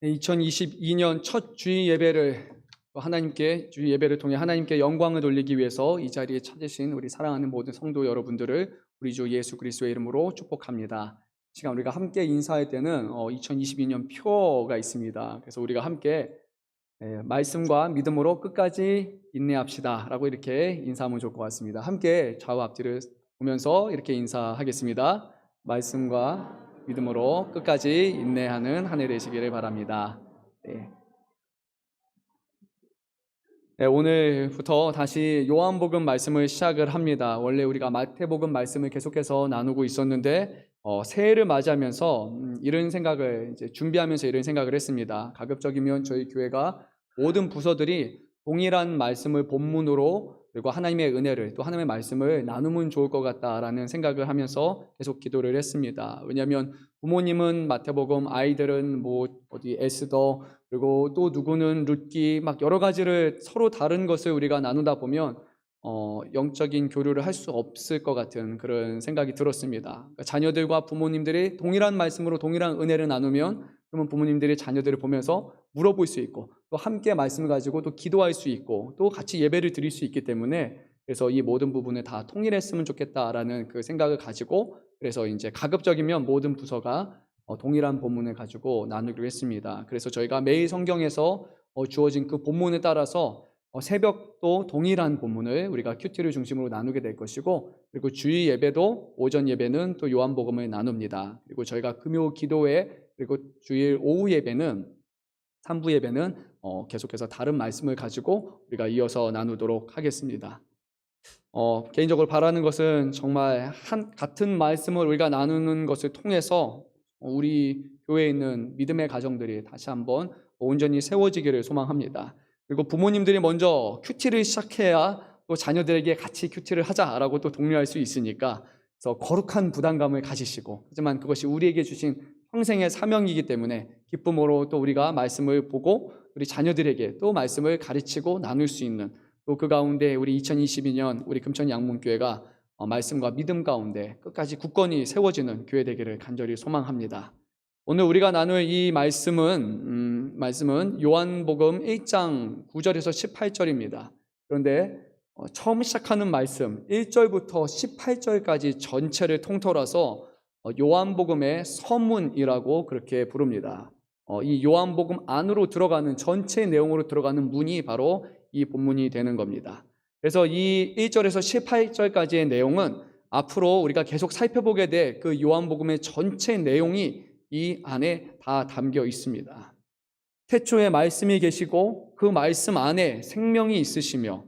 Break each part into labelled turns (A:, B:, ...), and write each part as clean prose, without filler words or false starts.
A: 2022년 첫 주일 예배를 주일 예배를 통해 하나님께 영광을 돌리기 위해서 이 자리에 찾으신 우리 사랑하는 모든 성도 여러분들을 우리 주 예수 그리스도의 이름으로 축복합니다. 시간 우리가 함께 인사할 때는 2022년 표가 있습니다. 그래서 우리가 함께 말씀과 믿음으로 끝까지 인내합시다 라고 이렇게 인사하면 좋을 것 같습니다. 함께 좌우 앞뒤를 보면서 이렇게 인사하겠습니다. 말씀과 믿음으로 끝까지 인내하는 한 해 되시기를 바랍니다. 오늘부터 다시 요한복음 말씀을 시작을 합니다. 원래 우리가 마태복음 말씀을 계속해서 나누고 있었는데 새해를 맞이하면서 이런 생각을 준비하면서 이런 생각을 했습니다. 가급적이면 저희 교회가 모든 부서들이 동일한 말씀을 본문으로 그리고 하나님의 은혜를 또 하나님의 말씀을 나누면 좋을 것 같다라는 생각을 하면서 계속 기도를 했습니다. 왜냐하면 부모님은 마태복음, 아이들은 에스더, 그리고 또 누구는 룻기, 막 여러 가지를 서로 다른 것을 우리가 나누다 보면 영적인 교류를 할 수 없을 것 같은 그런 생각이 들었습니다. 그러니까 자녀들과 부모님들이 동일한 말씀으로 동일한 은혜를 나누면 그러면 부모님들이 자녀들을 보면서 물어볼 수 있고 또 함께 말씀을 가지고 또 기도할 수 있고 또 같이 예배를 드릴 수 있기 때문에 그래서 이 모든 부분을 다 통일했으면 좋겠다라는 그 생각을 가지고 그래서 이제 가급적이면 모든 부서가 동일한 본문을 가지고 나누기로 했습니다. 그래서 저희가 매일 성경에서 주어진 그 본문에 따라서 새벽도 동일한 본문을 우리가 큐티를 중심으로 나누게 될 것이고 그리고 주일 예배도 오전 예배는 또 요한복음을 나눕니다. 그리고 저희가 금요 기도회 그리고 주일 오후 예배는 3부 예배는 계속해서 다른 말씀을 가지고 우리가 이어서 나누도록 하겠습니다. 개인적으로 바라는 것은 정말 같은 말씀을 우리가 나누는 것을 통해서 우리 교회에 있는 믿음의 가정들이 다시 한번 온전히 세워지기를 소망합니다. 그리고 부모님들이 먼저 큐티를 시작해야 또 자녀들에게 같이 큐티를 하자라고 또 독려할 수 있으니까 그래서 거룩한 부담감을 가지시고 하지만 그것이 우리에게 주신 평생의 사명이기 때문에 기쁨으로 또 우리가 말씀을 보고 우리 자녀들에게 또 말씀을 가르치고 나눌 수 있는 또 그 가운데 우리 2022년 우리 금천 양문교회가 말씀과 믿음 가운데 끝까지 굳건히 세워지는 교회 되기를 간절히 소망합니다. 오늘 우리가 나눌 이 말씀은 요한복음 1장 9절에서 18절입니다. 그런데 처음 시작하는 말씀 1절부터 18절까지 전체를 통틀어서 요한복음의 서문이라고 그렇게 부릅니다. 이 요한복음 안으로 들어가는 전체 내용으로 들어가는 문이 바로 이 본문이 되는 겁니다. 그래서 이 1절에서 18절까지의 내용은 앞으로 우리가 계속 살펴보게 될 그 요한복음의 전체 내용이 이 안에 다 담겨 있습니다. 태초에 말씀이 계시고 그 말씀 안에 생명이 있으시며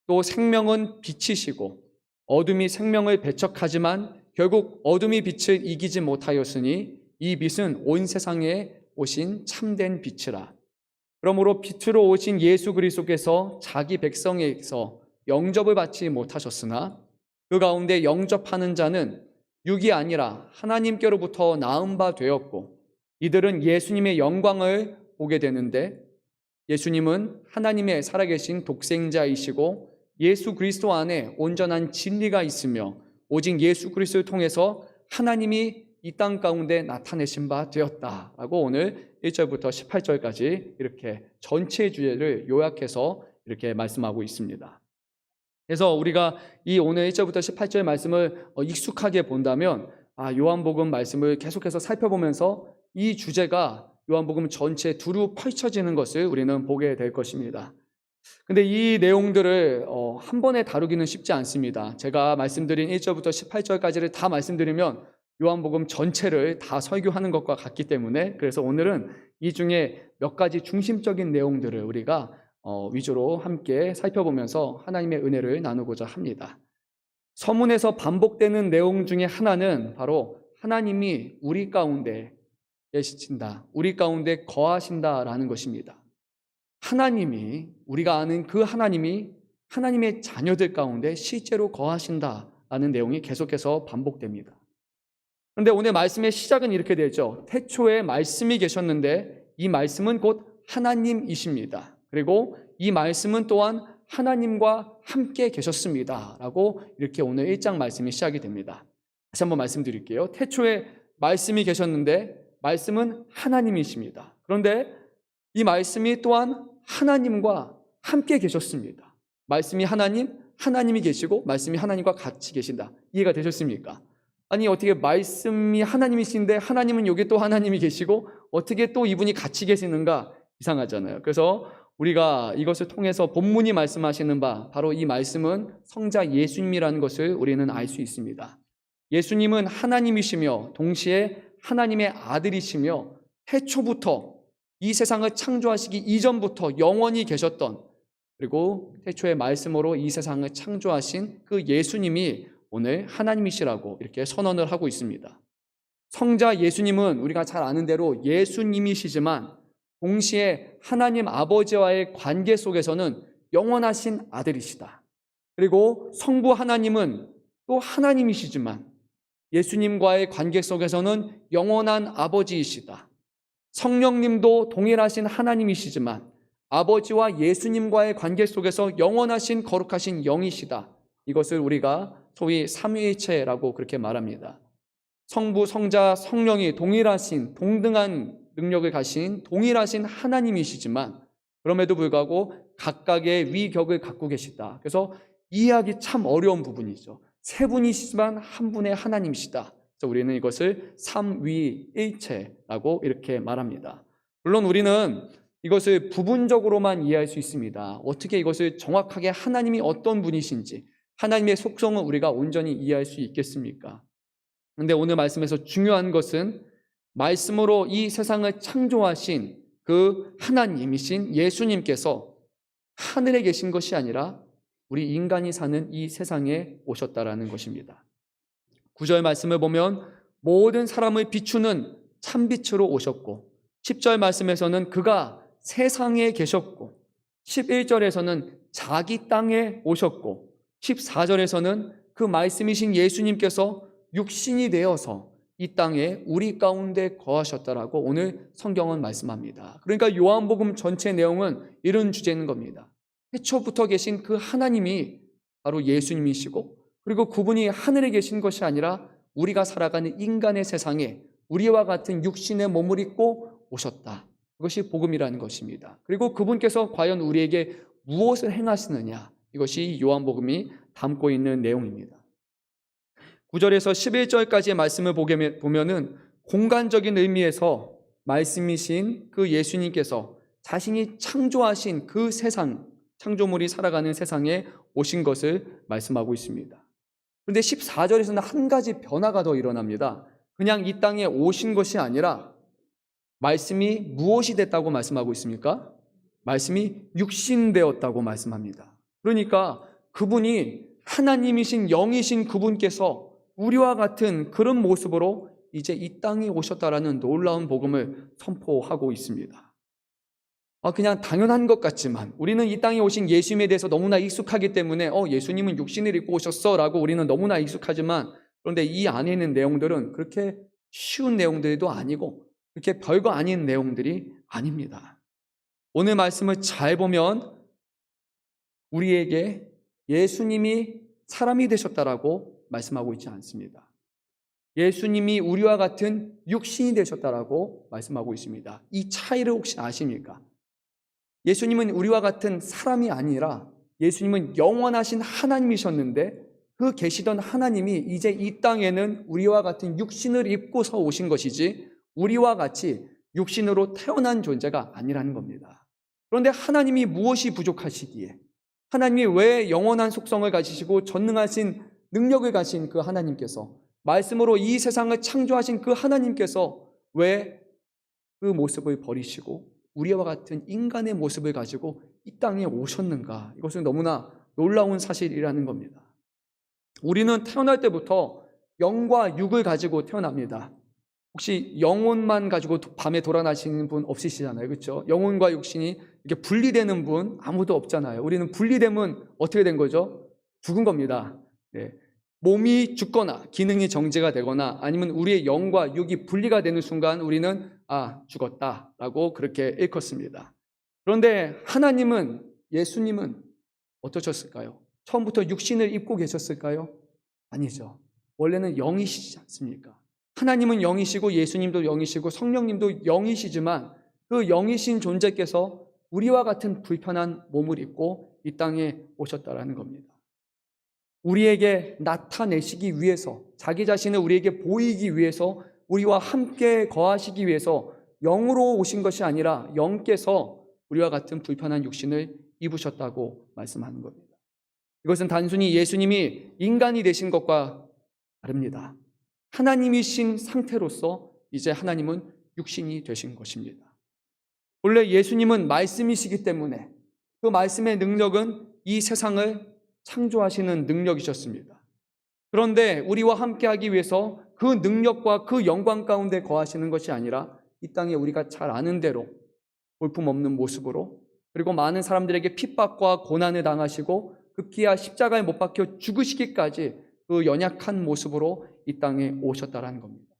A: 또 생명은 빛이시고 어둠이 생명을 배척하지만 결국 어둠이 빛을 이기지 못하였으니 이 빛은 온 세상에 오신 참된 빛이라. 그러므로 빛으로 오신 예수 그리스도께서 자기 백성에게서 영접을 받지 못하셨으나 그 가운데 영접하는 자는 육이 아니라 하나님께로부터 낳은 바 되었고 이들은 예수님의 영광을 보게 되는데 예수님은 하나님의 살아계신 독생자이시고 예수 그리스도 안에 온전한 진리가 있으며 오직 예수 그리스도를 통해서 하나님이 이 땅 가운데 나타내신 바 되었다라고 오늘 1절부터 18절까지 이렇게 전체 주제를 요약해서 이렇게 말씀하고 있습니다. 그래서 우리가 이 오늘 1절부터 18절 말씀을 익숙하게 본다면 요한복음 말씀을 계속해서 살펴보면서 이 주제가 요한복음 전체에 두루 펼쳐지는 것을 우리는 보게 될 것입니다. 근데 이 내용들을 한 번에 다루기는 쉽지 않습니다. 제가 말씀드린 1절부터 18절까지를 다 말씀드리면 요한복음 전체를 다 설교하는 것과 같기 때문에 그래서 오늘은 이 중에 몇 가지 중심적인 내용들을 우리가 위주로 함께 살펴보면서 하나님의 은혜를 나누고자 합니다. 서문에서 반복되는 내용 중에 하나는 바로 하나님이 우리 가운데 계신다, 우리 가운데 거하신다라는 것입니다. 하나님이 우리가 아는 그 하나님이 하나님의 자녀들 가운데 실제로 거하신다라는 내용이 계속해서 반복됩니다. 그런데 오늘 말씀의 시작은 이렇게 되죠. 태초에 말씀이 계셨는데 이 말씀은 곧 하나님이십니다. 그리고 이 말씀은 또한 하나님과 함께 계셨습니다 라고 이렇게 오늘 1장 말씀이 시작이 됩니다. 다시 한번 말씀드릴게요. 태초에 말씀이 계셨는데 말씀은 하나님이십니다. 그런데 이 말씀이 또한 하나님과 함께 계셨습니다. 말씀이 하나님이 계시고 말씀이 하나님과 같이 계신다. 이해가 되셨습니까? 아니 어떻게 말씀이 하나님이신데 하나님은 여기 또 하나님이 계시고 어떻게 또 이분이 같이 계시는가? 이상하잖아요. 그래서 우리가 이것을 통해서 본문이 말씀하시는 바 바로 이 말씀은 성자 예수님이라는 것을 우리는 알 수 있습니다. 예수님은 하나님이시며 동시에 하나님의 아들이시며 태초부터 이 세상을 창조하시기 이전부터 영원히 계셨던, 그리고 태초의 말씀으로 이 세상을 창조하신 그 예수님이 오늘 하나님이시라고 이렇게 선언을 하고 있습니다. 성자 예수님은 우리가 잘 아는 대로 예수님이시지만 동시에 하나님 아버지와의 관계 속에서는 영원하신 아들이시다. 그리고 성부 하나님은 또 하나님이시지만 예수님과의 관계 속에서는 영원한 아버지이시다. 성령님도 동일하신 하나님이시지만 아버지와 예수님과의 관계 속에서 영원하신 거룩하신 영이시다. 이것을 우리가 소위 삼위일체라고 그렇게 말합니다. 성부, 성자, 성령이 동일하신, 동등한 능력을 가신 동일하신 하나님이시지만 그럼에도 불구하고 각각의 위격을 갖고 계시다. 그래서 이해하기 참 어려운 부분이죠. 세 분이시지만 한 분의 하나님이시다. 그래서 우리는 이것을 삼위일체라고 이렇게 말합니다. 물론 우리는 이것을 부분적으로만 이해할 수 있습니다. 어떻게 이것을 정확하게 하나님이 어떤 분이신지, 하나님의 속성을 우리가 온전히 이해할 수 있겠습니까? 그런데 오늘 말씀에서 중요한 것은 말씀으로 이 세상을 창조하신 그 하나님이신 예수님께서 하늘에 계신 것이 아니라 우리 인간이 사는 이 세상에 오셨다라는 것입니다. 9절 말씀을 보면 모든 사람을 비추는 참빛으로 오셨고, 10절 말씀에서는 그가 세상에 계셨고, 11절에서는 자기 땅에 오셨고, 14절에서는 그 말씀이신 예수님께서 육신이 되어서 이 땅에 우리 가운데 거하셨다라고 오늘 성경은 말씀합니다. 그러니까 요한복음 전체 내용은 이런 주제인 겁니다. 태초부터 계신 그 하나님이 바로 예수님이시고, 그리고 그분이 하늘에 계신 것이 아니라 우리가 살아가는 인간의 세상에 우리와 같은 육신의 몸을 입고 오셨다. 그것이 복음이라는 것입니다. 그리고 그분께서 과연 우리에게 무엇을 행하시느냐, 이것이 요한복음이 담고 있는 내용입니다. 9절에서 11절까지의 말씀을 보면은 공간적인 의미에서 말씀이신 그 예수님께서 자신이 창조하신 그 세상, 창조물이 살아가는 세상에 오신 것을 말씀하고 있습니다. 그런데 14절에서는 한 가지 변화가 더 일어납니다. 그냥 이 땅에 오신 것이 아니라 말씀이 무엇이 됐다고 말씀하고 있습니까? 말씀이 육신되었다고 말씀합니다. 그러니까 그분이 하나님이신 영이신 그분께서 우리와 같은 그런 모습으로 이제 이 땅에 오셨다라는 놀라운 복음을 선포하고 있습니다. 그냥 당연한 것 같지만 우리는 이 땅에 오신 예수님에 대해서 너무나 익숙하기 때문에 예수님은 육신을 입고 오셨어 라고 우리는 너무나 익숙하지만, 그런데 이 안에 있는 내용들은 그렇게 쉬운 내용들도 아니고 그렇게 별거 아닌 내용들이 아닙니다. 오늘 말씀을 잘 보면 우리에게 예수님이 사람이 되셨다라고 말씀하고 있지 않습니다. 예수님이 우리와 같은 육신이 되셨다라고 말씀하고 있습니다. 이 차이를 혹시 아십니까? 예수님은 우리와 같은 사람이 아니라 예수님은 영원하신 하나님이셨는데 그 계시던 하나님이 이제 이 땅에는 우리와 같은 육신을 입고서 오신 것이지 우리와 같이 육신으로 태어난 존재가 아니라는 겁니다. 그런데 하나님이 무엇이 부족하시기에, 하나님이 왜 영원한 속성을 가지시고 전능하신 능력을 가신 그 하나님께서, 말씀으로 이 세상을 창조하신 그 하나님께서 왜 그 모습을 버리시고 우리와 같은 인간의 모습을 가지고 이 땅에 오셨는가? 이것은 너무나 놀라운 사실이라는 겁니다. 우리는 태어날 때부터 영과 육을 가지고 태어납니다. 혹시 영혼만 가지고 밤에 돌아다니시는 분 없으시잖아요. 그렇죠? 영혼과 육신이 이렇게 분리되는 분 아무도 없잖아요. 우리는 분리되면 어떻게 된 거죠? 죽은 겁니다. 네. 몸이 죽거나 기능이 정지가 되거나 아니면 우리의 영과 육이 분리가 되는 순간 우리는 죽었다라고 그렇게 일컫습니다. 그런데 하나님은, 예수님은 어떠셨을까요? 처음부터 육신을 입고 계셨을까요? 아니죠. 원래는 영이시지 않습니까? 하나님은 영이시고 예수님도 영이시고 성령님도 영이시지만 그 영이신 존재께서 우리와 같은 불편한 몸을 입고 이 땅에 오셨다라는 겁니다. 우리에게 나타내시기 위해서, 자기 자신을 우리에게 보이기 위해서, 우리와 함께 거하시기 위해서 영으로 오신 것이 아니라 영께서 우리와 같은 불편한 육신을 입으셨다고 말씀하는 겁니다. 이것은 단순히 예수님이 인간이 되신 것과 다릅니다. 하나님이신 상태로서 이제 하나님은 육신이 되신 것입니다. 원래 예수님은 말씀이시기 때문에 그 말씀의 능력은 이 세상을 창조하시는 능력이셨습니다. 그런데 우리와 함께하기 위해서 그 능력과 그 영광 가운데 거하시는 것이 아니라 이 땅에 우리가 잘 아는 대로 볼품없는 모습으로, 그리고 많은 사람들에게 핍박과 고난을 당하시고 급기야 십자가에 못 박혀 죽으시기까지 그 연약한 모습으로 이 땅에 오셨다라는 겁니다.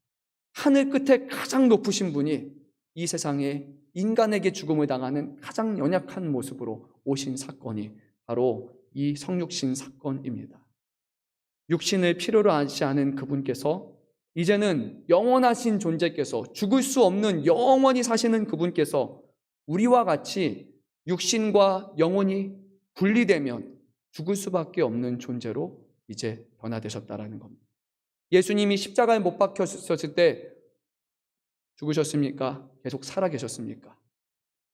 A: 하늘 끝에 가장 높으신 분이 이 세상에 인간에게 죽음을 당하는 가장 연약한 모습으로 오신 사건이 바로 이 성육신 사건입니다. 육신을 필요로 하지 않은 그분께서 이제는 영원하신 존재께서, 죽을 수 없는 영원히 사시는 그분께서 우리와 같이 육신과 영혼이 분리되면 죽을 수밖에 없는 존재로 이제 변화되셨다라는 겁니다. 예수님이 십자가에 못 박혔을 때 죽으셨습니까? 계속 살아계셨습니까?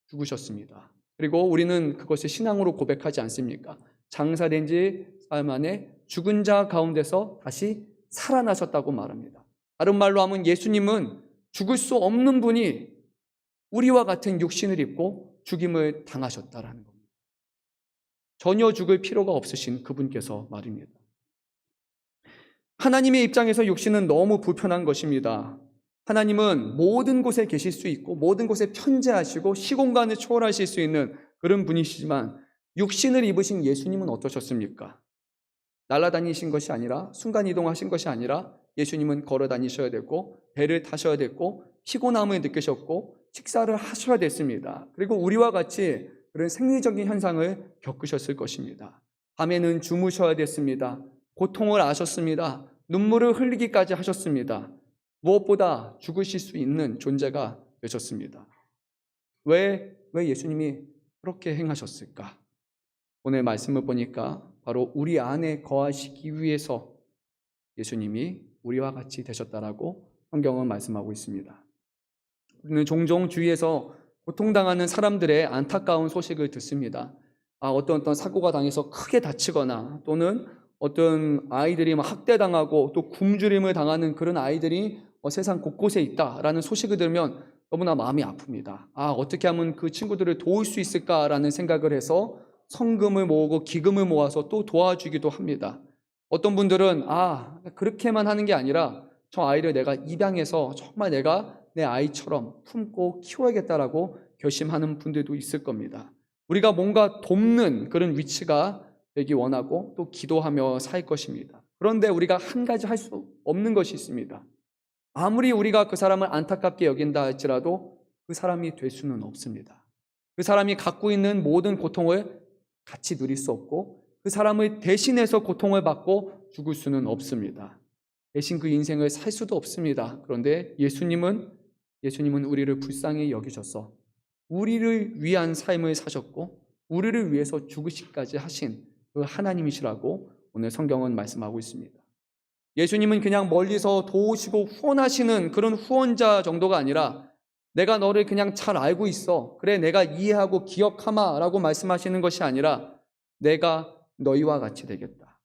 A: 죽으셨습니다. 그리고 우리는 그것을 신앙으로 고백하지 않습니까? 장사된 지 사흘 만에 죽은 자 가운데서 다시 살아나셨다고 말합니다. 다른 말로 하면 예수님은 죽을 수 없는 분이 우리와 같은 육신을 입고 죽임을 당하셨다라는 겁니다. 전혀 죽을 필요가 없으신 그분께서 말입니다. 하나님의 입장에서 육신은 너무 불편한 것입니다. 하나님은 모든 곳에 계실 수 있고 모든 곳에 편재하시고 시공간을 초월하실 수 있는 그런 분이시지만 육신을 입으신 예수님은 어떠셨습니까? 날아다니신 것이 아니라, 순간이동하신 것이 아니라 예수님은 걸어 다니셔야 되고 배를 타셔야 됐고 피곤함을 느끼셨고 식사를 하셔야 됐습니다. 그리고 우리와 같이 그런 생리적인 현상을 겪으셨을 것입니다. 밤에는 주무셔야 됐습니다. 고통을 아셨습니다. 눈물을 흘리기까지 하셨습니다. 무엇보다 죽으실 수 있는 존재가 되셨습니다. 왜 예수님이 그렇게 행하셨을까? 오늘 말씀을 보니까 바로 우리 안에 거하시기 위해서 예수님이 우리와 같이 되셨다라고 성경은 말씀하고 있습니다. 우리는 종종 주위에서 고통당하는 사람들의 안타까운 소식을 듣습니다. 어떤 사고가 당해서 크게 다치거나 또는 어떤 아이들이 학대당하고 또 굶주림을 당하는 그런 아이들이 세상 곳곳에 있다라는 소식을 들으면 너무나 마음이 아픕니다. 어떻게 하면 그 친구들을 도울 수 있을까라는 생각을 해서 성금을 모으고 기금을 모아서 또 도와주기도 합니다. 어떤 분들은 그렇게만 하는 게 아니라 저 아이를 내가 입양해서 정말 내가 내 아이처럼 품고 키워야겠다라고 결심하는 분들도 있을 겁니다. 우리가 뭔가 돕는 그런 위치가 되기 원하고 또 기도하며 살 것입니다. 그런데 우리가 한 가지 할 수 없는 것이 있습니다. 아무리 우리가 그 사람을 안타깝게 여긴다 할지라도 그 사람이 될 수는 없습니다. 그 사람이 갖고 있는 모든 고통을 같이 누릴 수 없고 그 사람을 대신해서 고통을 받고 죽을 수는 없습니다. 대신 그 인생을 살 수도 없습니다. 그런데 예수님은 우리를 불쌍히 여기셔서 우리를 위한 삶을 사셨고 우리를 위해서 죽으시기까지 하신 그 하나님이시라고 오늘 성경은 말씀하고 있습니다. 예수님은 그냥 멀리서 도우시고 후원하시는 그런 후원자 정도가 아니라 내가 너를 그냥 잘 알고 있어. 그래, 내가 이해하고 기억하마 라고 말씀하시는 것이 아니라 내가 너희와 같이 되겠다.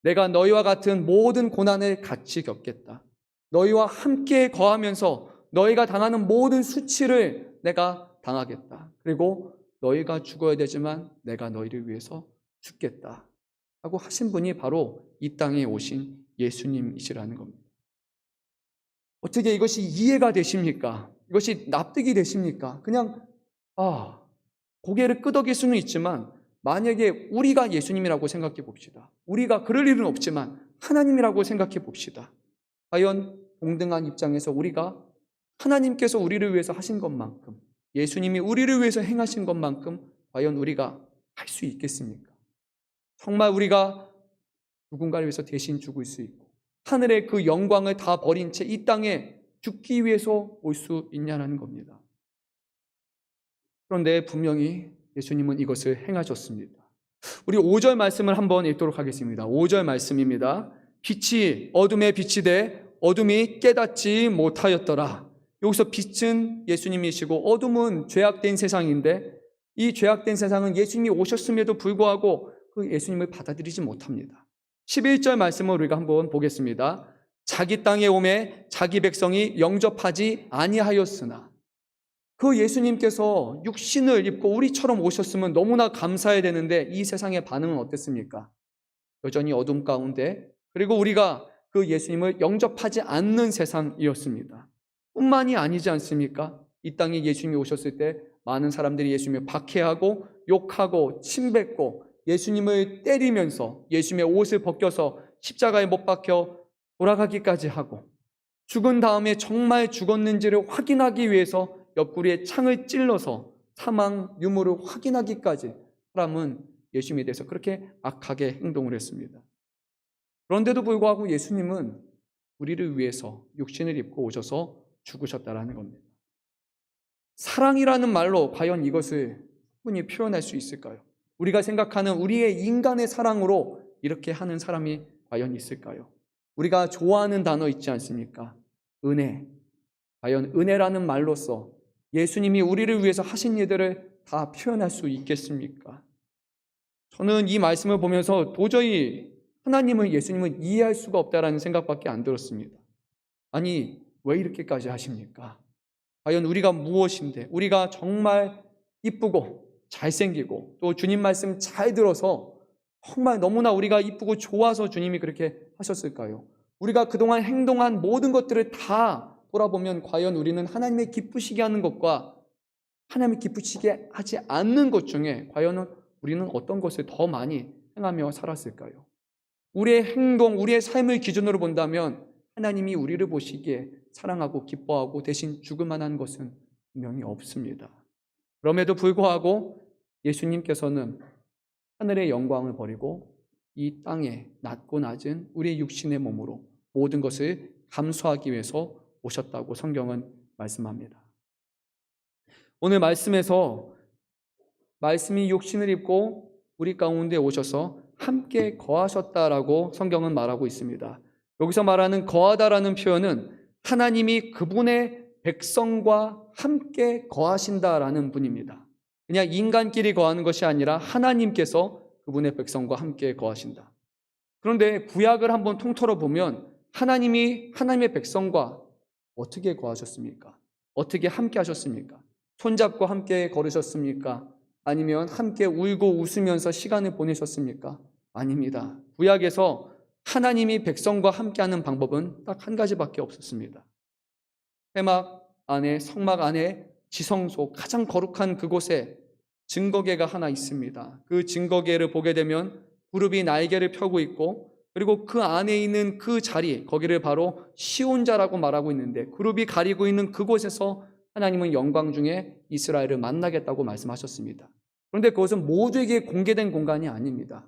A: 내가 너희와 같은 모든 고난을 같이 겪겠다. 너희와 함께 거하면서 너희가 당하는 모든 수치를 내가 당하겠다. 그리고 너희가 죽어야 되지만 내가 너희를 위해서 죽겠다. 라고 하신 분이 바로 이 땅에 오신 예수님이시라는 겁니다. 어떻게 이것이 이해가 되십니까? 이것이 납득이 되십니까? 그냥 고개를 끄덕일 수는 있지만 만약에 우리가 예수님이라고 생각해 봅시다. 우리가 그럴 일은 없지만 하나님이라고 생각해 봅시다. 과연 동등한 입장에서 우리가 하나님께서 우리를 위해서 하신 것만큼, 예수님이 우리를 위해서 행하신 것만큼 과연 우리가 할 수 있겠습니까? 정말 우리가 누군가를 위해서 대신 죽을 수 있고 하늘의 그 영광을 다 버린 채 이 땅에 죽기 위해서 올 수 있냐는 겁니다. 그런데 분명히 예수님은 이것을 행하셨습니다. 우리 5절 말씀을 한번 읽도록 하겠습니다. 5절 말씀입니다. 빛이 어둠에 빛이 돼 어둠이 깨닫지 못하였더라. 여기서 빛은 예수님이시고 어둠은 죄악된 세상인데 이 죄악된 세상은 예수님이 오셨음에도 불구하고 그 예수님을 받아들이지 못합니다. 11절 말씀을 우리가 한번 보겠습니다. 자기 땅에 오매 자기 백성이 영접하지 아니하였으나, 그 예수님께서 육신을 입고 우리처럼 오셨으면 너무나 감사해야 되는데 이 세상의 반응은 어땠습니까? 여전히 어둠 가운데, 그리고 우리가 그 예수님을 영접하지 않는 세상이었습니다. 뿐만이 아니지 않습니까? 이 땅에 예수님이 오셨을 때 많은 사람들이 예수님을 박해하고 욕하고 침뱉고 예수님을 때리면서 예수님의 옷을 벗겨서 십자가에 못 박혀 돌아가기까지 하고, 죽은 다음에 정말 죽었는지를 확인하기 위해서 옆구리에 창을 찔러서 사망 유무를 확인하기까지 사람은 예수님에 대해서 그렇게 악하게 행동을 했습니다. 그런데도 불구하고 예수님은 우리를 위해서 육신을 입고 오셔서 죽으셨다라는 겁니다. 사랑이라는 말로 과연 이것을 충분히 표현할 수 있을까요? 우리가 생각하는 우리의 인간의 사랑으로 이렇게 하는 사람이 과연 있을까요? 우리가 좋아하는 단어 있지 않습니까? 은혜. 과연 은혜라는 말로써 예수님이 우리를 위해서 하신 일들을 다 표현할 수 있겠습니까? 저는 이 말씀을 보면서 도저히 하나님은 예수님을 이해할 수가 없다라는 생각밖에 안 들었습니다. 아니, 왜 이렇게까지 하십니까? 과연 우리가 무엇인데, 우리가 정말 이쁘고 잘생기고 또 주님 말씀 잘 들어서 정말 너무나 우리가 이쁘고 좋아서 주님이 그렇게 하셨을까요? 우리가 그동안 행동한 모든 것들을 다 돌아보면 과연 우리는 하나님의 기쁘시게 하는 것과 하나님의 기쁘시게 하지 않는 것 중에 과연 우리는 어떤 것을 더 많이 행하며 살았을까요? 우리의 행동, 우리의 삶을 기준으로 본다면 하나님이 우리를 보시기에 사랑하고 기뻐하고 대신 죽을 만한 것은 분명히 없습니다. 그럼에도 불구하고 예수님께서는 하늘의 영광을 버리고 이 땅에 낮고 낮은 우리의 육신의 몸으로 모든 것을 감수하기 위해서 오셨다고 성경은 말씀합니다. 오늘 말씀에서 말씀이 육신을 입고 우리 가운데 오셔서 함께 거하셨다라고 성경은 말하고 있습니다. 여기서 말하는 거하다라는 표현은 하나님이 그분의 백성과 함께 거하신다라는 분입니다. 그냥 인간끼리 거하는 것이 아니라 하나님께서 그분의 백성과 함께 거하신다. 그런데 구약을 한번 통틀어 보면 하나님이 하나님의 백성과 어떻게 거하셨습니까? 어떻게 함께 하셨습니까? 손잡고 함께 걸으셨습니까? 아니면 함께 울고 웃으면서 시간을 보내셨습니까? 아닙니다. 구약에서 하나님이 백성과 함께하는 방법은 딱 한 가지밖에 없었습니다. 회막 안에, 성막 안에, 지성소 가장 거룩한 그곳에 증거궤가 하나 있습니다. 그 증거궤를 보게 되면 구름이 날개를 펴고 있고, 그리고 그 안에 있는 그 자리, 거기를 바로 시온자라고 말하고 있는데, 구름이 가리고 있는 그곳에서 하나님은 영광 중에 이스라엘을 만나겠다고 말씀하셨습니다. 그런데 그것은 모두에게 공개된 공간이 아닙니다.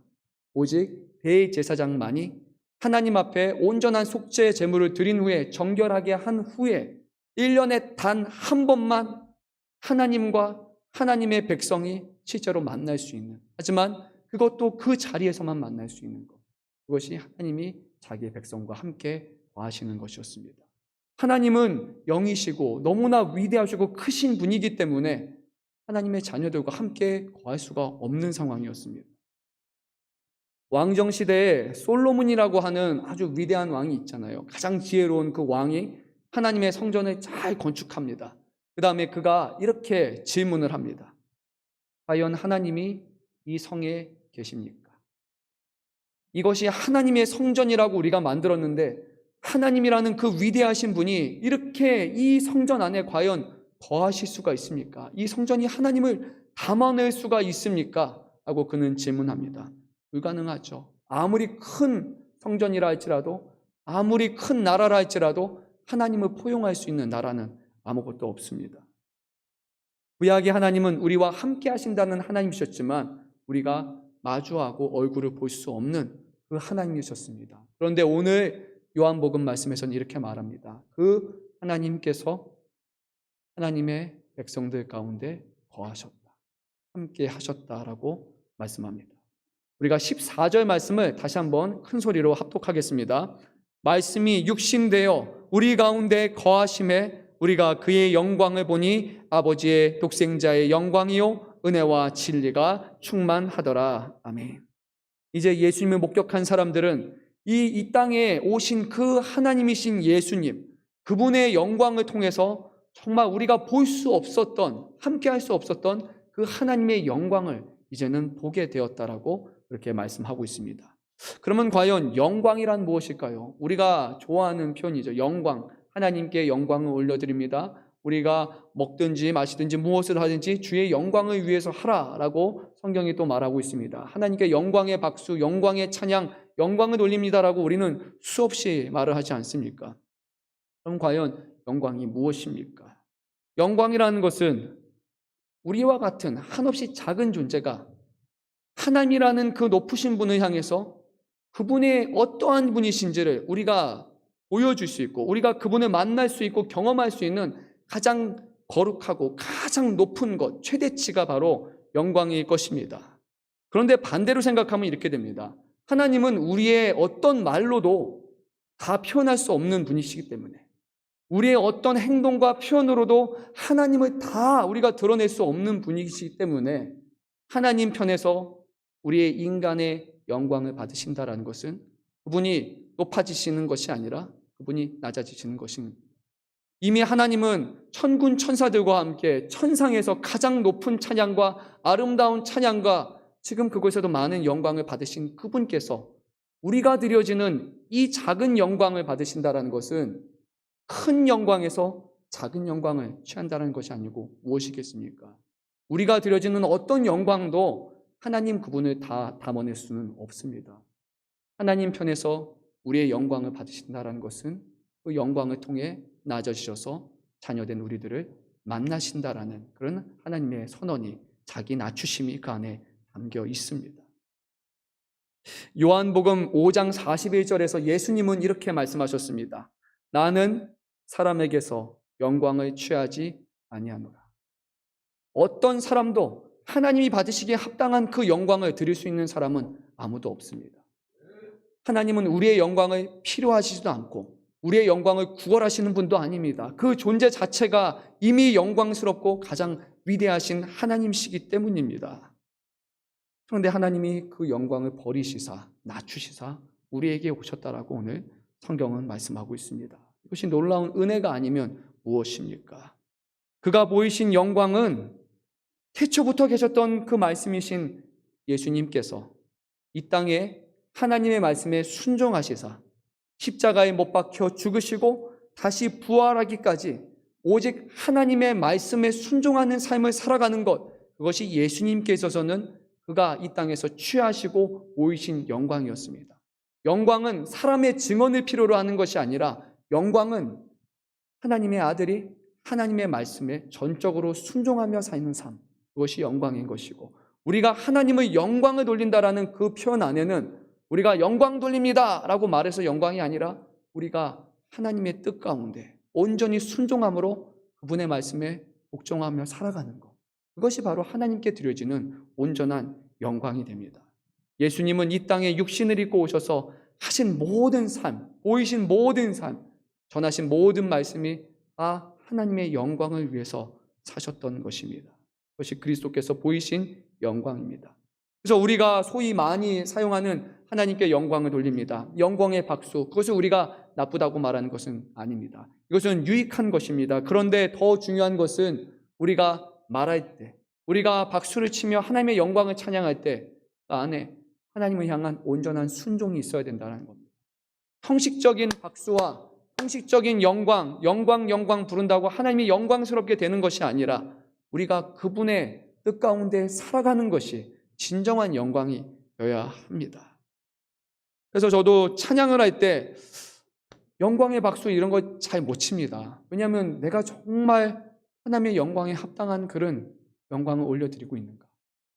A: 오직 대제사장만이 하나님 앞에 온전한 속죄 제물을 드린 후에, 정결하게 한 후에 1년에 단 한 번만 하나님과 하나님의 백성이 실제로 만날 수 있는, 하지만 그것도 그 자리에서만 만날 수 있는 것, 그것이 하나님이 자기의 백성과 함께 거하시는 것이었습니다. 하나님은 영이시고 너무나 위대하시고 크신 분이기 때문에 하나님의 자녀들과 함께 거할 수가 없는 상황이었습니다. 왕정시대에 솔로몬이라고 하는 아주 위대한 왕이 있잖아요. 가장 지혜로운 그 왕이 하나님의 성전을 잘 건축합니다. 그 다음에 그가 이렇게 질문을 합니다. 과연 하나님이 이 성에 계십니까? 이것이 하나님의 성전이라고 우리가 만들었는데 하나님이라는 그 위대하신 분이 이렇게 이 성전 안에 과연 거하실 수가 있습니까? 이 성전이 하나님을 담아낼 수가 있습니까? 하고 그는 질문합니다. 불가능하죠. 아무리 큰 성전이라 할지라도, 아무리 큰 나라라 할지라도 하나님을 포용할 수 있는 나라는 아무것도 없습니다. 구약의 하나님은 우리와 함께 하신다는 하나님이셨지만 우리가 마주하고 얼굴을 볼 수 없는 그 하나님이셨습니다. 그런데 오늘 요한복음 말씀에서는 이렇게 말합니다. 그 하나님께서 하나님의 백성들 가운데 거하셨다. 함께 하셨다라고 말씀합니다. 우리가 14절 말씀을 다시 한번 큰 소리로 합독하겠습니다. 말씀이 육신되어 우리 가운데 거하심에 우리가 그의 영광을 보니 아버지의 독생자의 영광이요 은혜와 진리가 충만하더라. 아멘. 이제 예수님을 목격한 사람들은 이 땅에 오신 그 하나님이신 예수님, 그분의 영광을 통해서 정말 우리가 볼 수 없었던, 함께 할 수 없었던 그 하나님의 영광을 이제는 보게 되었다라고 그렇게 말씀하고 있습니다. 그러면 과연 영광이란 무엇일까요? 우리가 좋아하는 표현이죠. 영광. 하나님께 영광을 올려드립니다. 우리가 먹든지 마시든지 무엇을 하든지 주의 영광을 위해서 하라라고 성경이 또 말하고 있습니다. 하나님께 영광의 박수, 영광의 찬양, 영광을 돌립니다라고 우리는 수없이 말을 하지 않습니까? 그럼 과연 영광이 무엇입니까? 영광이라는 것은 우리와 같은 한없이 작은 존재가 하나님이라는 그 높으신 분을 향해서 그분의 어떠한 분이신지를 우리가 보여줄 수 있고 우리가 그분을 만날 수 있고 경험할 수 있는 가장 거룩하고 가장 높은 것, 최대치가 바로 영광일 것입니다. 그런데 반대로 생각하면 이렇게 됩니다. 하나님은 우리의 어떤 말로도 다 표현할 수 없는 분이시기 때문에 우리의 어떤 행동과 표현으로도 하나님을 다 우리가 드러낼 수 없는 분이시기 때문에 하나님 편에서 우리의 인간의 영광을 받으신다라는 것은 그분이 높아지시는 것이 아니라 그분이 낮아지시는 것입니다. 이미 하나님은 천군 천사들과 함께 천상에서 가장 높은 찬양과 아름다운 찬양과 지금 그곳에도 많은 영광을 받으신 그분께서 우리가 드려지는 이 작은 영광을 받으신다는 것은 큰 영광에서 작은 영광을 취한다는 것이 아니고 무엇이겠습니까? 우리가 드려지는 어떤 영광도 하나님 그분을 다 담아낼 수는 없습니다. 하나님 편에서 우리의 영광을 받으신다는 것은 그 영광을 통해 낮아지셔서 자녀된 우리들을 만나신다라는 그런 하나님의 선언이, 자기 낮추심이 그 안에 담겨 있습니다. 요한복음 5장 41절에서 예수님은 이렇게 말씀하셨습니다. 나는 사람에게서 영광을 취하지 아니하노라. 어떤 사람도 하나님이 받으시기에 합당한 그 영광을 드릴 수 있는 사람은 아무도 없습니다. 하나님은 우리의 영광을 필요하시지도 않고 우리의 영광을 구걸하시는 분도 아닙니다. 그 존재 자체가 이미 영광스럽고 가장 위대하신 하나님이시기 때문입니다. 그런데 하나님이 그 영광을 버리시사, 낮추시사 우리에게 오셨다라고 오늘 성경은 말씀하고 있습니다. 이것이 놀라운 은혜가 아니면 무엇입니까? 그가 보이신 영광은 태초부터 계셨던 그 말씀이신 예수님께서 이 땅에 하나님의 말씀에 순종하시사 십자가에 못 박혀 죽으시고 다시 부활하기까지 오직 하나님의 말씀에 순종하는 삶을 살아가는 것, 그것이 예수님께 있어서는 그가 이 땅에서 취하시고 보이신 영광이었습니다. 영광은 사람의 증언을 필요로 하는 것이 아니라 영광은 하나님의 아들이 하나님의 말씀에 전적으로 순종하며 사는 삶, 그것이 영광인 것이고, 우리가 하나님의 영광을 돌린다라는 그 표현 안에는 우리가 영광 돌립니다 라고 말해서 영광이 아니라 우리가 하나님의 뜻 가운데 온전히 순종함으로 그분의 말씀에 복종하며 살아가는 것, 그것이 바로 하나님께 드려지는 온전한 영광이 됩니다. 예수님은 이 땅에 육신을 입고 오셔서 하신 모든 삶, 보이신 모든 삶, 전하신 모든 말씀이 다 하나님의 영광을 위해서 사셨던 것입니다. 그것이 그리스도께서 보이신 영광입니다. 그래서 우리가 소위 많이 사용하는 하나님께 영광을 돌립니다. 영광의 박수, 그것을 우리가 나쁘다고 말하는 것은 아닙니다. 이것은 유익한 것입니다. 그런데 더 중요한 것은 우리가 말할 때, 우리가 박수를 치며 하나님의 영광을 찬양할 때 그 안에 하나님을 향한 온전한 순종이 있어야 된다는 겁니다. 형식적인 박수와 형식적인 영광 부른다고 하나님이 영광스럽게 되는 것이 아니라 우리가 그분의 뜻 가운데 살아가는 것이 진정한 영광이 되어야 합니다. 그래서 저도 찬양을 할 때 영광의 박수 이런 거 잘 못 칩니다. 왜냐하면 내가 정말 하나님의 영광에 합당한 그런 영광을 올려드리고 있는가?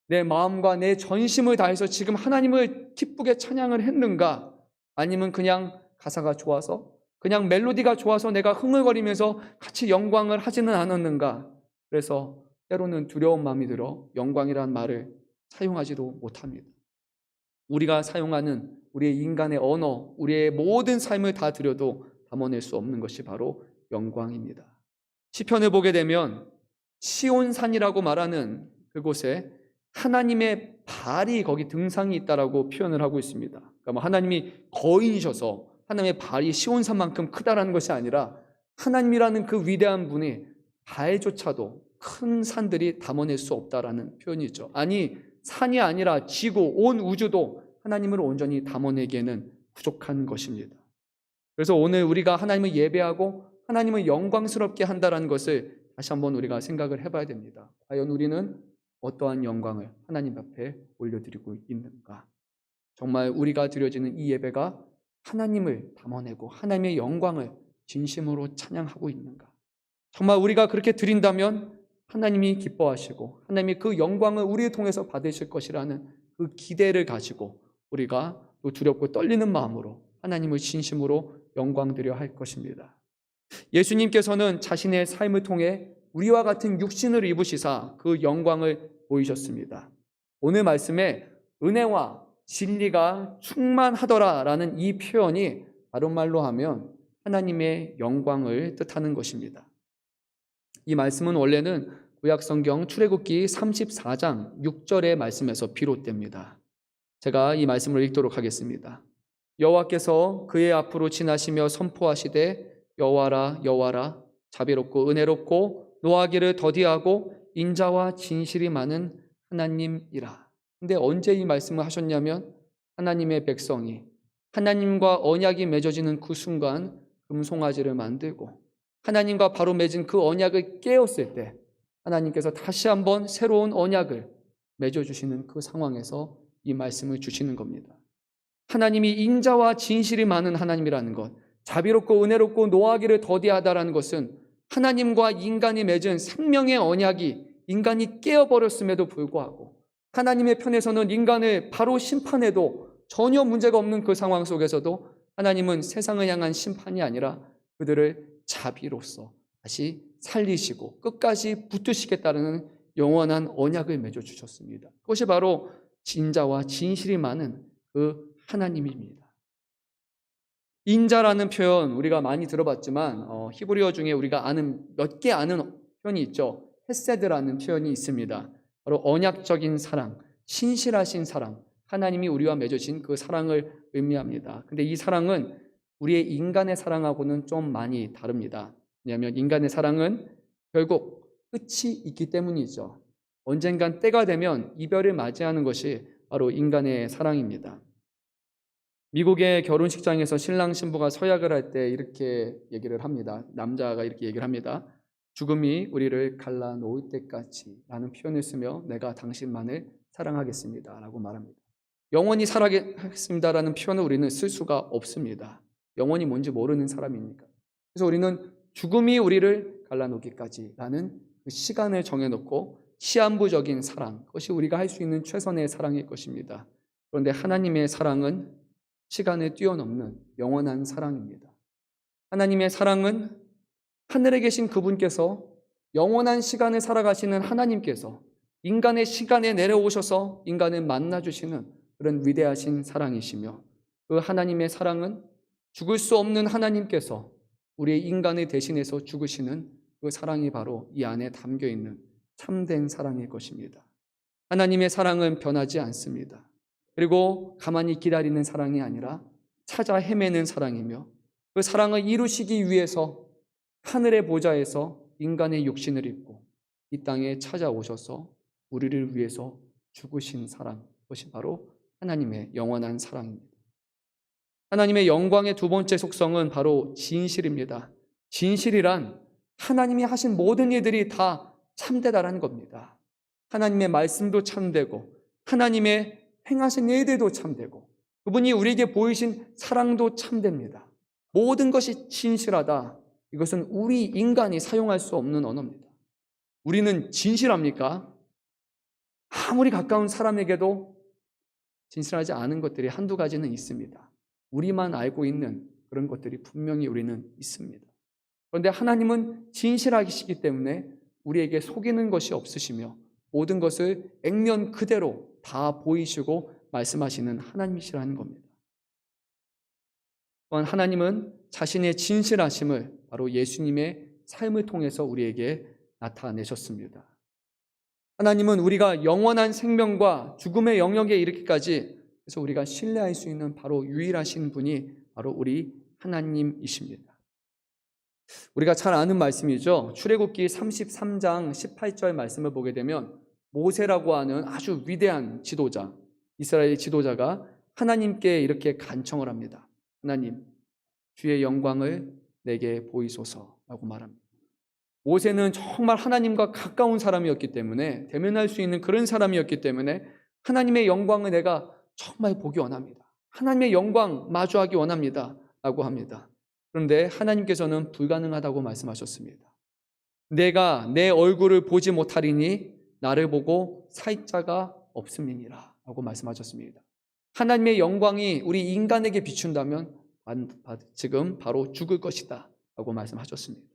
A: 내 마음과 내 전심을 다해서 지금 하나님을 기쁘게 찬양을 했는가? 아니면 그냥 가사가 좋아서, 그냥 멜로디가 좋아서 내가 흥얼거리면서 같이 영광을 하지는 않았는가? 그래서 때로는 두려운 마음이 들어 영광이라는 말을 사용하지도 못합니다. 우리가 사용하는 우리의 인간의 언어, 우리의 모든 삶을 다 들여도 담아낼 수 없는 것이 바로 영광입니다. 시편을 보게 되면 시온산이라고 말하는 그곳에 하나님의 발이 거기 등상이 있다라고 표현을 하고 있습니다. 그러니까 뭐 하나님이 거인이셔서 하나님의 발이 시온산만큼 크다라는 것이 아니라 하나님이라는 그 위대한 분이 발조차도 큰 산들이 담아낼 수 없다라는 표현이죠. 아니, 산이 아니라 지구, 온 우주도 하나님을 온전히 담아내기에는 부족한 것입니다. 그래서 오늘 우리가 하나님을 예배하고 하나님을 영광스럽게 한다는 것을 다시 한번 우리가 생각을 해봐야 됩니다. 과연 우리는 어떠한 영광을 하나님 앞에 올려드리고 있는가? 정말 우리가 드려지는 이 예배가 하나님을 담아내고 하나님의 영광을 진심으로 찬양하고 있는가? 정말 우리가 그렇게 드린다면 하나님이 기뻐하시고 하나님이 그 영광을 우리를 통해서 받으실 것이라는 그 기대를 가지고 우리가 또 두렵고 떨리는 마음으로 하나님을 진심으로 영광드려 할 것입니다. 예수님께서는 자신의 삶을 통해 우리와 같은 육신을 입으시사 그 영광을 보이셨습니다. 오늘 말씀에 은혜와 진리가 충만하더라라는 이 표현이 다른 말로 하면 하나님의 영광을 뜻하는 것입니다. 이 말씀은 원래는 구약성경 출애굽기 34장 6절의 말씀에서 비롯됩니다. 제가 이 말씀을 읽도록 하겠습니다. 여호와께서 그의 앞으로 지나시며 선포하시되 여호와라 여호와라 자비롭고 은혜롭고 노하기를 더디하고 인자와 진실이 많은 하나님이라. 근데 언제 이 말씀을 하셨냐면 하나님의 백성이 하나님과 언약이 맺어지는 그 순간 금송아지를 만들고 하나님과 바로 맺은 그 언약을 깨었을 때 하나님께서 다시 한번 새로운 언약을 맺어주시는 그 상황에서 이 말씀을 주시는 겁니다. 하나님이 인자와 진실이 많은 하나님이라는 것, 자비롭고 은혜롭고 노하기를 더디하다라는 것은 하나님과 인간이 맺은 생명의 언약이 인간이 깨어버렸음에도 불구하고 하나님의 편에서는 인간을 바로 심판해도 전혀 문제가 없는 그 상황 속에서도 하나님은 세상을 향한 심판이 아니라 그들을 자비로서 다시 살리시고 끝까지 붙드시겠다는 영원한 언약을 맺어주셨습니다. 그것이 바로 진자와 진실이 많은 그 하나님입니다. 인자라는 표현 우리가 많이 들어봤지만 히브리어 중에 우리가 아는 몇 개 아는 표현이 있죠. 헤세드라는 표현이 있습니다. 바로 언약적인 사랑, 신실하신 사랑, 하나님이 우리와 맺으신 그 사랑을 의미합니다. 근데 이 사랑은 우리의 인간의 사랑하고는 좀 많이 다릅니다. 왜냐하면 인간의 사랑은 결국 끝이 있기 때문이죠. 언젠간 때가 되면 이별을 맞이하는 것이 바로 인간의 사랑입니다. 미국의 결혼식장에서 신랑 신부가 서약을 할 때 이렇게 얘기를 합니다. 남자가 이렇게 얘기를 합니다. 죽음이 우리를 갈라놓을 때까지 라는 표현을 쓰며 내가 당신만을 사랑하겠습니다 라고 말합니다. 영원히 사랑하겠습니다 라는 표현을 우리는 쓸 수가 없습니다. 영원히 뭔지 모르는 사람이니까. 그래서 우리는 죽음이 우리를 갈라놓기까지 라는 그 시간을 정해놓고 시한부적인 사랑, 그것이 우리가 할 수 있는 최선의 사랑일 것입니다. 그런데 하나님의 사랑은 시간을 뛰어넘는 영원한 사랑입니다. 하나님의 사랑은 하늘에 계신 그분께서 영원한 시간을 살아가시는 하나님께서 인간의 시간에 내려오셔서 인간을 만나주시는 그런 위대하신 사랑이시며 그 하나님의 사랑은 죽을 수 없는 하나님께서 우리의 인간을 대신해서 죽으시는 그 사랑이 바로 이 안에 담겨있는 참된 사랑일 것입니다. 하나님의 사랑은 변하지 않습니다. 그리고 가만히 기다리는 사랑이 아니라 찾아 헤매는 사랑이며 그 사랑을 이루시기 위해서 하늘의 보좌에서 인간의 육신을 입고 이 땅에 찾아오셔서 우리를 위해서 죽으신 사랑, 그것이 바로 하나님의 영원한 사랑입니다. 하나님의 영광의 두 번째 속성은 바로 진실입니다. 진실이란 하나님이 하신 모든 일들이 다 참되다라는 겁니다. 하나님의 말씀도 참되고 하나님의 행하신 일들도 참되고 그분이 우리에게 보이신 사랑도 참됩니다. 모든 것이 진실하다. 이것은 우리 인간이 사용할 수 없는 언어입니다. 우리는 진실합니까? 아무리 가까운 사람에게도 진실하지 않은 것들이 한두 가지는 있습니다. 우리만 알고 있는 그런 것들이 분명히 우리는 있습니다. 그런데 하나님은 진실하시기 때문에 우리에게 속이는 것이 없으시며 모든 것을 액면 그대로 다 보이시고 말씀하시는 하나님이시라는 겁니다. 또한 하나님은 자신의 진실하심을 바로 예수님의 삶을 통해서 우리에게 나타내셨습니다. 하나님은 우리가 영원한 생명과 죽음의 영역에 이르기까지 그래서 우리가 신뢰할 수 있는 바로 유일하신 분이 바로 우리 하나님이십니다. 우리가 잘 아는 말씀이죠. 출애굽기 33장 18절 말씀을 보게 되면 모세라고 하는 아주 위대한 지도자, 이스라엘 지도자가 하나님께 이렇게 간청을 합니다. 하나님, 주의 영광을 내게 보이소서라고 말합니다. 모세는 정말 하나님과 가까운 사람이었기 때문에, 대면할 수 있는 그런 사람이었기 때문에 하나님의 영광을 내가 정말 보기 원합니다. 하나님의 영광 마주하기 원합니다 라고 합니다. 그런데 하나님께서는 불가능하다고 말씀하셨습니다. 내가 내 얼굴을 보지 못하리니 나를 보고 살 자가 없음이니라 라고 말씀하셨습니다. 하나님의 영광이 우리 인간에게 비춘다면 지금 바로 죽을 것이다 라고 말씀하셨습니다.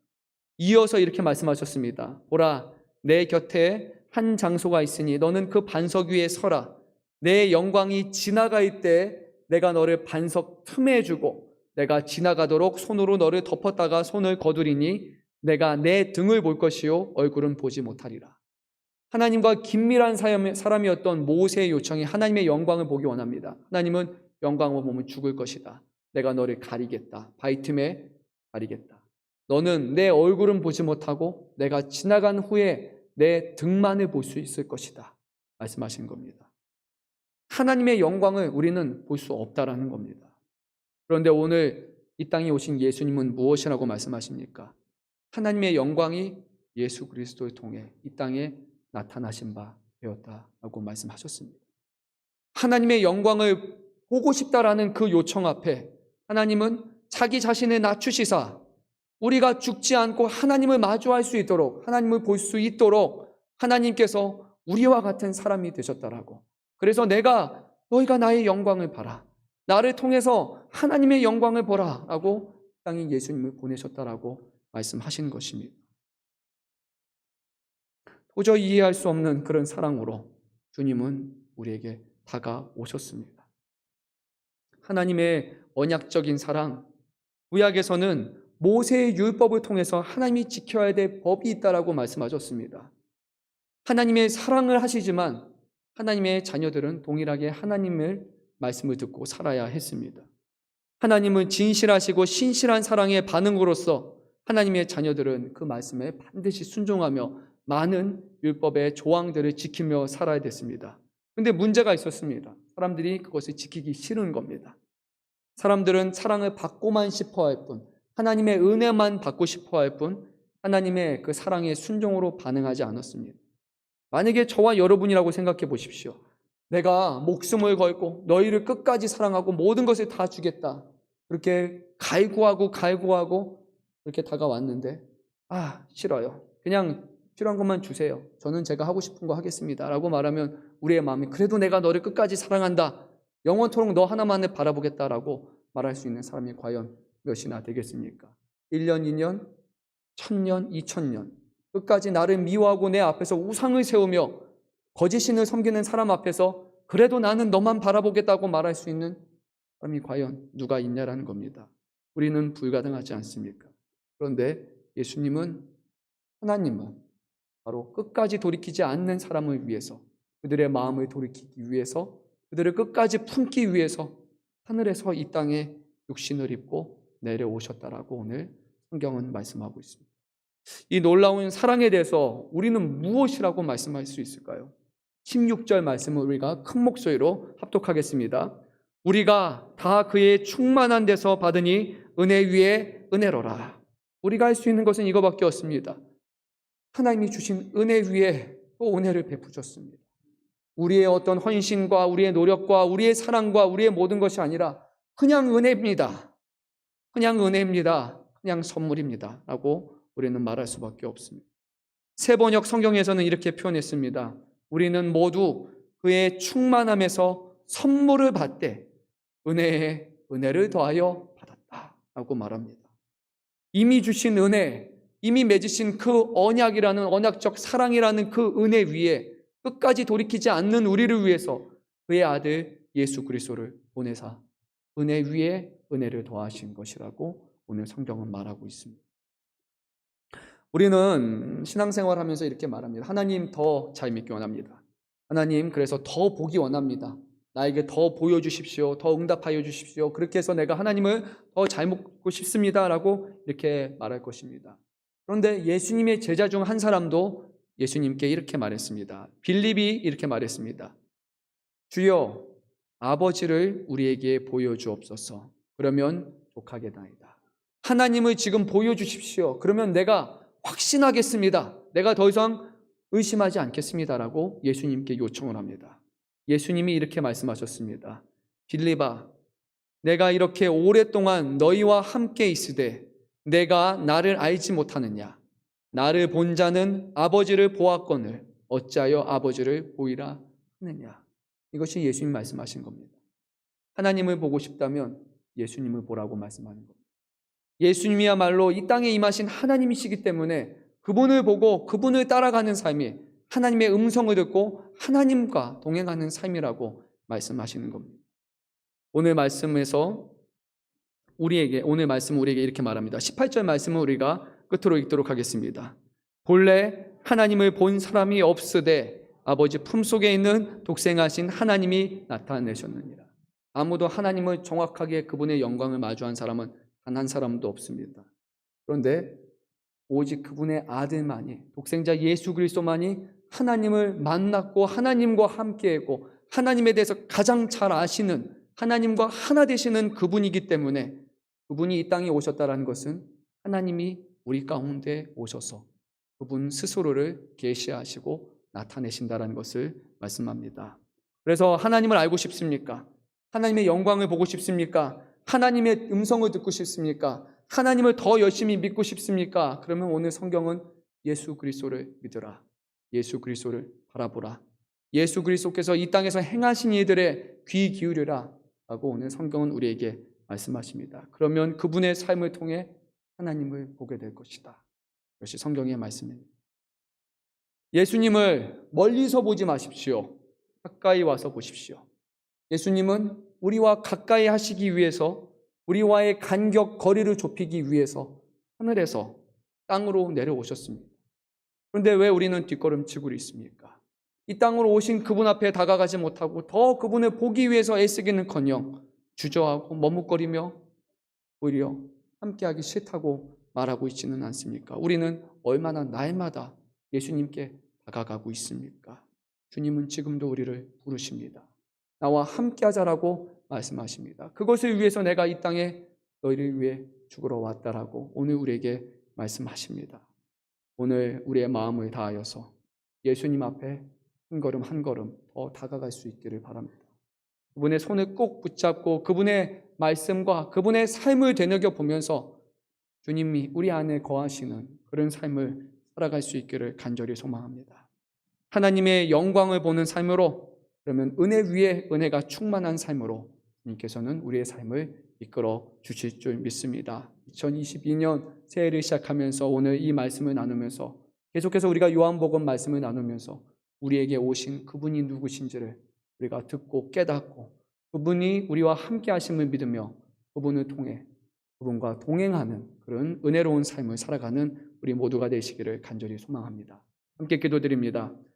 A: 이어서 이렇게 말씀하셨습니다. 보라, 내 곁에 한 장소가 있으니 너는 그 반석 위에 서라. 내 영광이 지나갈 때 내가 너를 반석 틈에 주고 내가 지나가도록 손으로 너를 덮었다가 손을 거두리니 내가 내 등을 볼 것이요 얼굴은 보지 못하리라. 하나님과 긴밀한 사람이었던 모세의 요청이 하나님의 영광을 보기 원합니다. 하나님은 영광을 보면 죽을 것이다. 내가 너를 가리겠다. 바위 틈에 가리겠다. 너는 내 얼굴은 보지 못하고 내가 지나간 후에 내 등만을 볼 수 있을 것이다 말씀하신 겁니다. 하나님의 영광을 우리는 볼 수 없다라는 겁니다. 그런데 오늘 이 땅에 오신 예수님은 무엇이라고 말씀하십니까? 하나님의 영광이 예수 그리스도를 통해 이 땅에 나타나신 바 되었다라고 말씀하셨습니다. 하나님의 영광을 보고 싶다라는 그 요청 앞에 하나님은 자기 자신을 낮추시사 우리가 죽지 않고 하나님을 마주할 수 있도록, 하나님을 볼 수 있도록 하나님께서 우리와 같은 사람이 되셨다라고. 그래서 너희가 나의 영광을 봐라. 나를 통해서 하나님의 영광을 보라 라고 땅에 예수님을 보내셨다라고 말씀하신 것입니다. 도저히 이해할 수 없는 그런 사랑으로 주님은 우리에게 다가오셨습니다. 하나님의 언약적인 사랑, 구약에서는 모세의 율법을 통해서 하나님이 지켜야 될 법이 있다라고 말씀하셨습니다. 하나님의 사랑을 하시지만 하나님의 자녀들은 동일하게 하나님의 말씀을 듣고 살아야 했습니다. 하나님은 진실하시고 신실한 사랑의 반응으로서 하나님의 자녀들은 그 말씀에 반드시 순종하며 많은 율법의 조항들을 지키며 살아야 됐습니다. 그런데 문제가 있었습니다. 사람들이 그것을 지키기 싫은 겁니다. 사람들은 사랑을 받고만 싶어 할 뿐, 하나님의 은혜만 받고 싶어 할 뿐, 하나님의 그 사랑의 순종으로 반응하지 않았습니다. 만약에 저와 여러분이라고 생각해 보십시오. 내가 목숨을 걸고 너희를 끝까지 사랑하고 모든 것을 다 주겠다. 그렇게 갈구하고 그렇게 다가왔는데 싫어요. 그냥 필요한 것만 주세요. 저는 제가 하고 싶은 거 하겠습니다 라고 말하면 우리의 마음이 그래도 내가 너를 끝까지 사랑한다. 영원토록 너 하나만을 바라보겠다라고 말할 수 있는 사람이 과연 몇이나 되겠습니까? 1년, 2년, 1000년, 2000년 끝까지 나를 미워하고 내 앞에서 우상을 세우며 거짓신을 섬기는 사람 앞에서 그래도 나는 너만 바라보겠다고 말할 수 있는 사람이 과연 누가 있냐라는 겁니다. 우리는 불가능하지 않습니까? 그런데 하나님은 바로 끝까지 돌이키지 않는 사람을 위해서, 그들의 마음을 돌이키기 위해서, 그들을 끝까지 품기 위해서 하늘에서 이 땅에 육신을 입고 내려오셨다라고 오늘 성경은 말씀하고 있습니다. 이 놀라운 사랑에 대해서 우리는 무엇이라고 말씀할 수 있을까요? 16절 말씀을 우리가 큰 목소리로 합독하겠습니다. 우리가 다 그의 충만한 데서 받으니 은혜 위에 은혜로라. 우리가 할 수 있는 것은 이거밖에 없습니다. 하나님이 주신 은혜 위에 또 은혜를 베푸셨습니다. 우리의 어떤 헌신과 우리의 노력과 우리의 사랑과 우리의 모든 것이 아니라 그냥 은혜입니다. 그냥 은혜입니다. 그냥 선물입니다 라고 우리는 말할 수밖에 없습니다. 세번역 성경에서는 이렇게 표현했습니다. 우리는 모두 그의 충만함에서 선물을 받되 은혜에 은혜를 더하여 받았다 라고 말합니다. 이미 주신 은혜, 이미 맺으신 그 언약이라는 언약적 사랑이라는 그 은혜 위에 끝까지 돌이키지 않는 우리를 위해서 그의 아들 예수 그리스도를 보내사 은혜 위에 은혜를 더하신 것이라고 오늘 성경은 말하고 있습니다. 우리는 신앙생활하면서 이렇게 말합니다. 하나님 더 잘 믿기 원합니다. 하나님 그래서 더 보기 원합니다. 나에게 더 보여주십시오. 더 응답하여 주십시오. 그렇게 해서 내가 하나님을 더 잘 믿고 싶습니다 라고 이렇게 말할 것입니다. 그런데 예수님의 제자 중 한 사람도 예수님께 이렇게 말했습니다. 빌립이 이렇게 말했습니다. 주여 아버지를 우리에게 보여주옵소서. 그러면 족하겠나이다. 하나님을 지금 보여주십시오. 그러면 내가 확신하겠습니다. 내가 더 이상 의심하지 않겠습니다라고 예수님께 요청을 합니다. 예수님이 이렇게 말씀하셨습니다. 빌립아, 내가 이렇게 오랫동안 너희와 함께 있으되 내가 나를 알지 못하느냐? 나를 본 자는 아버지를 보았거늘 어찌하여 아버지를 보이라 하느냐? 이것이 예수님 말씀하신 겁니다. 하나님을 보고 싶다면 예수님을 보라고 말씀하는 겁니다. 예수님이야말로 이 땅에 임하신 하나님이시기 때문에 그분을 보고 그분을 따라가는 삶이 하나님의 음성을 듣고 하나님과 동행하는 삶이라고 말씀하시는 겁니다. 오늘 말씀은 우리에게 이렇게 말합니다. 18절 말씀은 우리가 끝으로 읽도록 하겠습니다. 본래 하나님을 본 사람이 없으되 아버지 품속에 있는 독생하신 하나님이 나타내셨느니라. 아무도 하나님을 정확하게 그분의 영광을 마주한 사람은 단 한 사람도 없습니다. 그런데 오직 그분의 아들만이, 독생자 예수 그리스도만이 하나님을 만났고 하나님과 함께했고 하나님에 대해서 가장 잘 아시는, 하나님과 하나 되시는 그분이기 때문에 그분이 이 땅에 오셨다는 것은 하나님이 우리 가운데 오셔서 그분 스스로를 계시하시고 나타내신다는 것을 말씀합니다. 그래서 하나님을 알고 싶습니까? 하나님의 영광을 보고 싶습니까? 하나님의 음성을 듣고 싶습니까? 하나님을 더 열심히 믿고 싶습니까? 그러면 오늘 성경은 예수 그리스도를 믿으라. 예수 그리스도를 바라보라. 예수 그리스도께서 이 땅에서 행하신 일들에 귀 기울이라 라고 오늘 성경은 우리에게 말씀하십니다. 그러면 그분의 삶을 통해 하나님을 보게 될 것이다. 이것이 성경의 말씀입니다. 예수님을 멀리서 보지 마십시오. 가까이 와서 보십시오. 예수님은 우리와 가까이 하시기 위해서, 우리와의 간격 거리를 좁히기 위해서 하늘에서 땅으로 내려오셨습니다. 그런데 왜 우리는 뒷걸음치고 있습니까? 이 땅으로 오신 그분 앞에 다가가지 못하고 더 그분을 보기 위해서 애쓰기는커녕 주저하고 머뭇거리며 오히려 함께하기 싫다고 말하고 있지는 않습니까? 우리는 얼마나 날마다 예수님께 다가가고 있습니까? 주님은 지금도 우리를 부르십니다. 나와 함께하자라고 말씀하십니다. 그것을 위해서 내가 이 땅에 너희를 위해 죽으러 왔다라고 오늘 우리에게 말씀하십니다. 오늘 우리의 마음을 다하여서 예수님 앞에 한 걸음 한 걸음 더 다가갈 수 있기를 바랍니다. 그분의 손을 꼭 붙잡고 그분의 말씀과 그분의 삶을 되새겨 보면서 주님이 우리 안에 거하시는 그런 삶을 살아갈 수 있기를 간절히 소망합니다. 하나님의 영광을 보는 삶으로, 그러면 은혜 위에 은혜가 충만한 삶으로 주님께서는 우리의 삶을 이끌어 주실 줄 믿습니다. 2022년 새해를 시작하면서 오늘 이 말씀을 나누면서 계속해서 우리가 요한복음 말씀을 나누면서 우리에게 오신 그분이 누구신지를 우리가 듣고 깨닫고 그분이 우리와 함께 하심을 믿으며 그분을 통해 그분과 동행하는 그런 은혜로운 삶을 살아가는 우리 모두가 되시기를 간절히 소망합니다. 함께 기도드립니다.